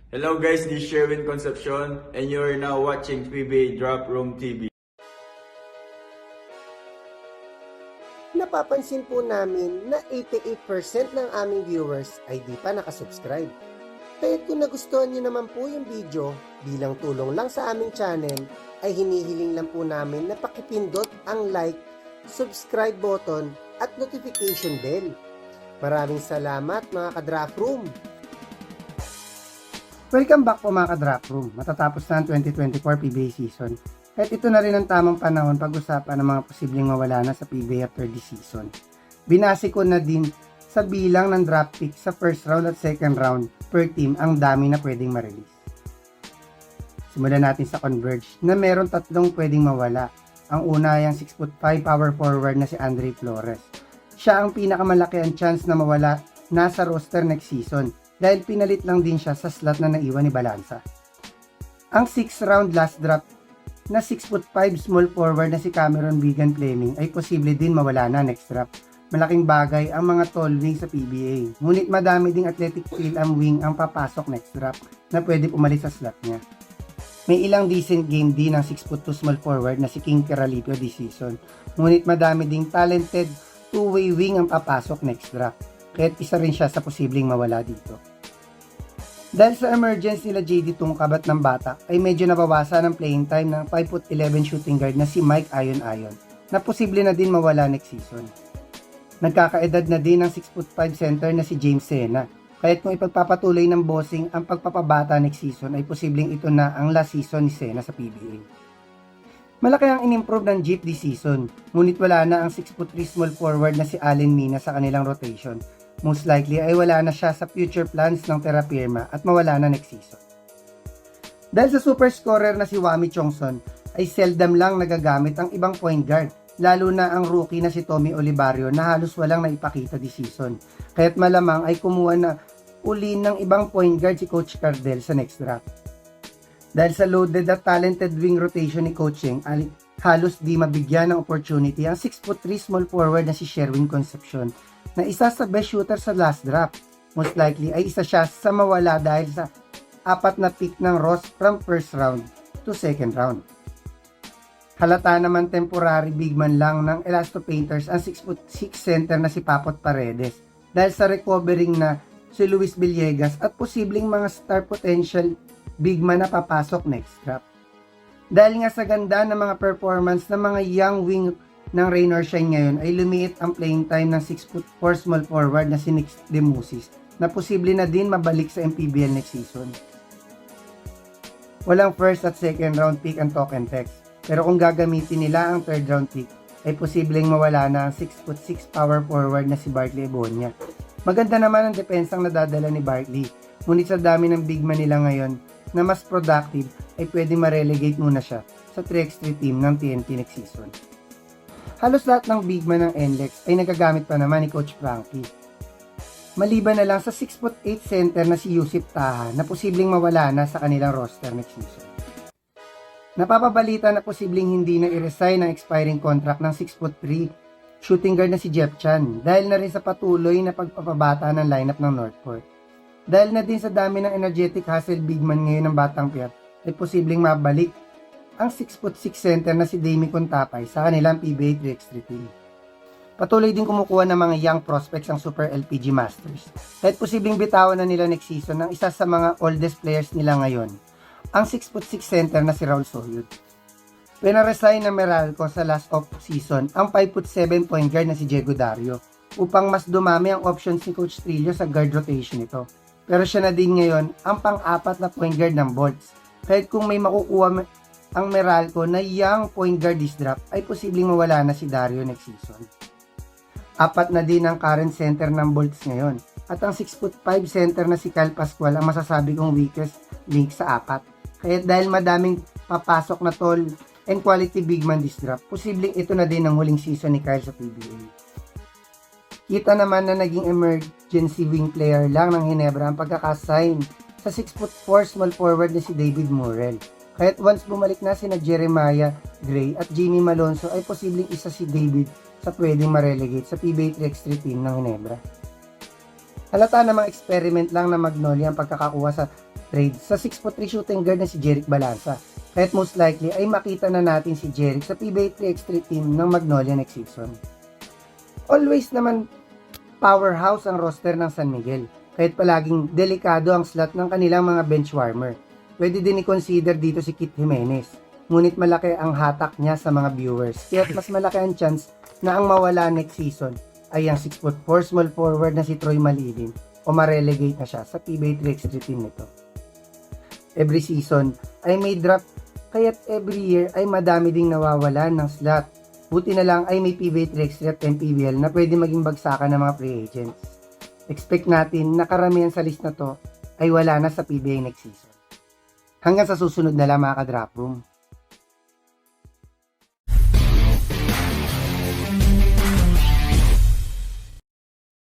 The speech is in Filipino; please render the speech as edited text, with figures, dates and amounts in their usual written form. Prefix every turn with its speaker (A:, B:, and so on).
A: Hello guys, this is Sherwin Concepcion and you are now watching PBA Drop Room TV.
B: Napapansin po namin na 88% ng aming viewers ay di pa nakasubscribe. Kaya kung nagustuhan niyo naman po yung video, bilang tulong lang sa aming channel, ay hinihiling lang po namin na pakipindot ang like, subscribe button at notification bell. Maraming salamat mga ka-Draft Room! Welcome back po mga ka-Draft Room. Matatapos na ang 2024 PBA season. At ito na rin ang tamang panahon pag-usapan ng mga posibleng mawala na sa PBA after this season. Binase ko na din sa bilang ng draft pick sa first round at second round per team ang dami na pwedeng ma-release. Simulan natin sa Converge na meron tatlong pwedeng mawala. Ang una ay ang 6'5" power forward na si Andre Flores. Siya ang pinakamalaki ang chance na mawala nasa roster next season dahil pinalit lang din siya sa slot na naiwan ni Balanza. Ang 6th round last draft na 6'5" small forward na si Cameron Wigan Fleming ay posible din mawala na next draft. Malaking bagay ang mga tall wing sa PBA. Ngunit madami ding athletic feel ang wing ang papasok next draft na pwede pumalit sa slot niya. May ilang decent game din ng 6'2" small forward na si King Caralipio this season. Ngunit madami ding talented two-way wing ang papasok next draft. Kaya't isa rin siya sa posibleng mawala dito. Dahil sa emergence nila JD Tungkabat ng bata ay medyo nabawasan ang playing time ng 5'11" shooting guard na si Mike Ayon na posible na din mawala next season. Nagkakaedad na din ng 6'5" center na si James Sena. Kaya't kung ipagpapatuloy ng bossing ang pagpapabata next season ay posibleng ito na ang last season ni Sena sa PBA. Malaki ang in-improve ng Jeep this season, ngunit wala na ang 6'3" small forward na si Allen Mina sa kanilang rotation. Most likely ay wala na siya sa future plans ng Terra Firma at mawala na next season. Dahil sa super scorer na si Wami Chongson ay seldom lang nagagamit ang ibang point guard, lalo na ang rookie na si Tommy Olivario na halos walang naipakita this season. Kaya't malamang ay kumuha na uli ng ibang point guard si Coach Cardell sa next draft. Dahil sa loaded at talented wing rotation ni Coaching ay halos di mabigyan ng opportunity ang 6'3" small forward na si Sherwin Concepcion na isa sa best shooter sa last draft. Most likely ay isa siya sa mawala dahil sa 4 na pick ng Ross from first round to second round. Halata naman temporary big man lang ng Elasto Painters ang 6'6" center na si Papot Paredes dahil sa recovering na si Luis Villegas at posibleng mga star potential big man na papasok next draft. Dahil nga sa ganda ng mga performance ng mga young wing ng Rain or Shine ngayon ay lumiit ang playing time ng 6'4" small forward na si Nick Demusis na posible na din mabalik sa MPBL next season. Walang first at second round pick ang Token Text, pero kung gagamitin nila ang third round pick ay posibleng mawala na ang 6'6" power forward na si Bartley Ebonia. Maganda naman ang depensang nadadala ni Bartley, ngunit sa dami ng big man nila ngayon na mas productive ay pwede ma-relegate muna siya sa 3x3 team ng TNT next season. Halos lahat ng big man ng NLEX ay nagagamit pa naman ni Coach Frankie. Maliban na lang sa 6'8" center na si Yusip Taha na posibleng mawala na sa kanilang roster next season. Napapabalita na posibleng hindi na i-resign ang expiring contract ng 6'3" shooting guard na si Jeff Chan dahil na rin sa patuloy na pagpapabata ng lineup ng Northport. Dahil na din sa dami ng energetic hustle big man ngayon ng Batang Piat ay posibleng mabalik ang 6'6" center na si Dami Contapay sa kanilang PBA 3x3 team. Patuloy din kumukuha ng mga young prospects ang Super LPG Masters. Kahit posibleng bitawan na nila next season ng isa sa mga oldest players nila ngayon, ang 6'6" center na si Raul Soyud. Pinaresign na Meralco sa last off season ang 5'7" point guard na si Diego Dario upang mas dumami ang options ni Coach Trillo sa guard rotation nito. Pero siya na din ngayon ang pang-4 na point guard ng Bolts. Kahit kung may makukuha ang Meralco na young point guard this draft ay posibleng mawala na si Dario next season. 4 na din ang current center ng Bolts ngayon at ang 6'5" center na si Kyle Pascual ang masasabi kong weakest link sa 4. Kaya dahil madaming papasok na tall and quality big man this draft, posibleng ito na din ang huling season ni Kyle sa PBA. Kita naman na naging emergency wing player lang ng Ginebra ang pagkakasign sa 6'4" small forward na si David Morrell. Kaya't once bumalik na sina Jeremiah Gray at Jimmy Malonzo ay posibleng isa si David sa pwedeng ma-relegate sa PBA 3x3 team ng Ginebra. Halata namang experiment lang na Magnolia ang pagkakakuha sa trade sa 6'3" shooting guard na si Jerick Balanza. Kahit most likely ay makita na natin si Jerick sa PBA 3x3 team ng Magnolia next season. Always naman powerhouse ang roster ng San Miguel, kahit palaging delikado ang slot ng kanilang mga bench warmer. Pwede din i-consider dito si Kit Jimenez, ngunit malaki ang hatak niya sa mga viewers, kaya mas malaki ang chance na ang mawala next season ay ang 6'4" small forward na si Troy Malilin o ma-relegate na siya sa PBA 3x3 team nito. Every season ay may drop, kaya't every year ay madami ding nawawalan ng slot. Buti na lang ay may PBA 3x3 at MPBL na pwede maging bagsakan ng mga free agents. Expect natin na karamihan sa list na to ay wala na sa PBA next season. Hanggang sa susunod na lang mga ka-drop room.